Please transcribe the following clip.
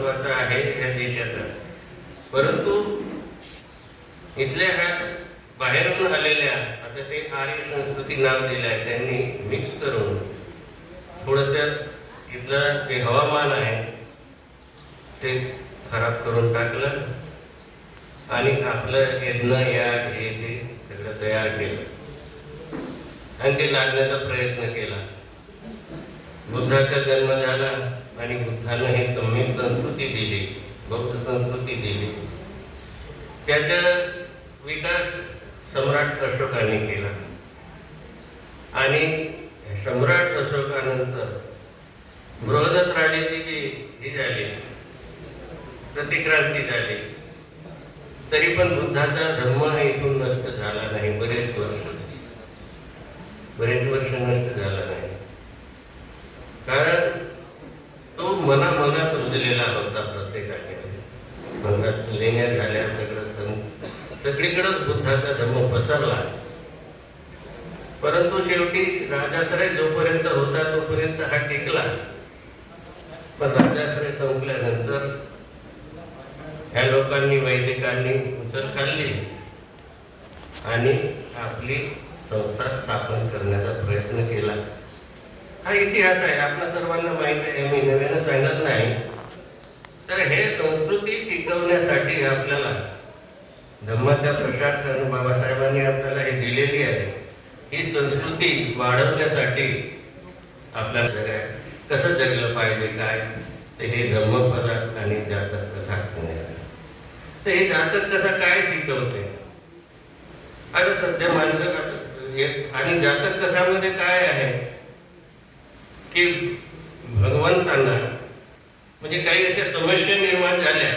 महत्वाचा आहे या देशाचा, परंतु इथल्या ह्या बाहेरून आलेल्या, आता ते आर्य संस्कृती नाव दिलं आहे त्यांनी, मिक्स करून थोडंसं इथलं जे हवामान आहे ते खराब करून टाकलं आणि आपलं यज्ञ याग हे ते सगळं तयार केलं आणि ते लादण्याचा प्रयत्न केला. बुद्धाचा जन्म झाला आणि बुद्धानं ही सम्यक संस्कृती दिली, बौद्ध संस्कृती दिली. त्याचा विकास सम्राट अशोकाने केला आणि सम्राट अशोकानंतर बृहदत्राजीची जी ही झाली, प्रतिक्रांती झाली, तरी पण बुद्धाचा धर्म इथून नष्ट झाला नाही. बरेच वर्ष नष्ट झाला नाही, कारण तो मनामनात रुजलेला होता प्रत्येकाने. मनात लेण्या झाल्या, सगळीकडे बुद्धाचा धर्म पसरला. परंतु शेवटी राजाश्रय जोपर्यंत होता तोपर्यंत हा टिकला, पण राजाश्रय संपल्यानंतर ह्या लोकांनी, वैदिकांनी उचल खाल्ली आणि आपली संस्था स्थापन करण्याचा प्रयत्न केला. हा इतिहास आहे, आपल्या सर्वांना माहित आहे, मी नव्यानं सांगत नाही. तर हे संस्कृती टिकवण्यासाठी आपल्याला धम्माचा प्रचार करून बाबासाहेबांनी आपल्याला हे दिलेली आहे. ही संस्कृती वाढवण्यासाठी आपल्याला कसं जगलं पाहिजे काय, तर हे धम्मपद आणि जातक कथा. तर हे जातक कथा काय शिकवते? आता सध्या माणसं आणि जातक कथामध्ये काय आहे की भगवंतांना म्हणजे काही अशा समस्या निर्माण झाल्या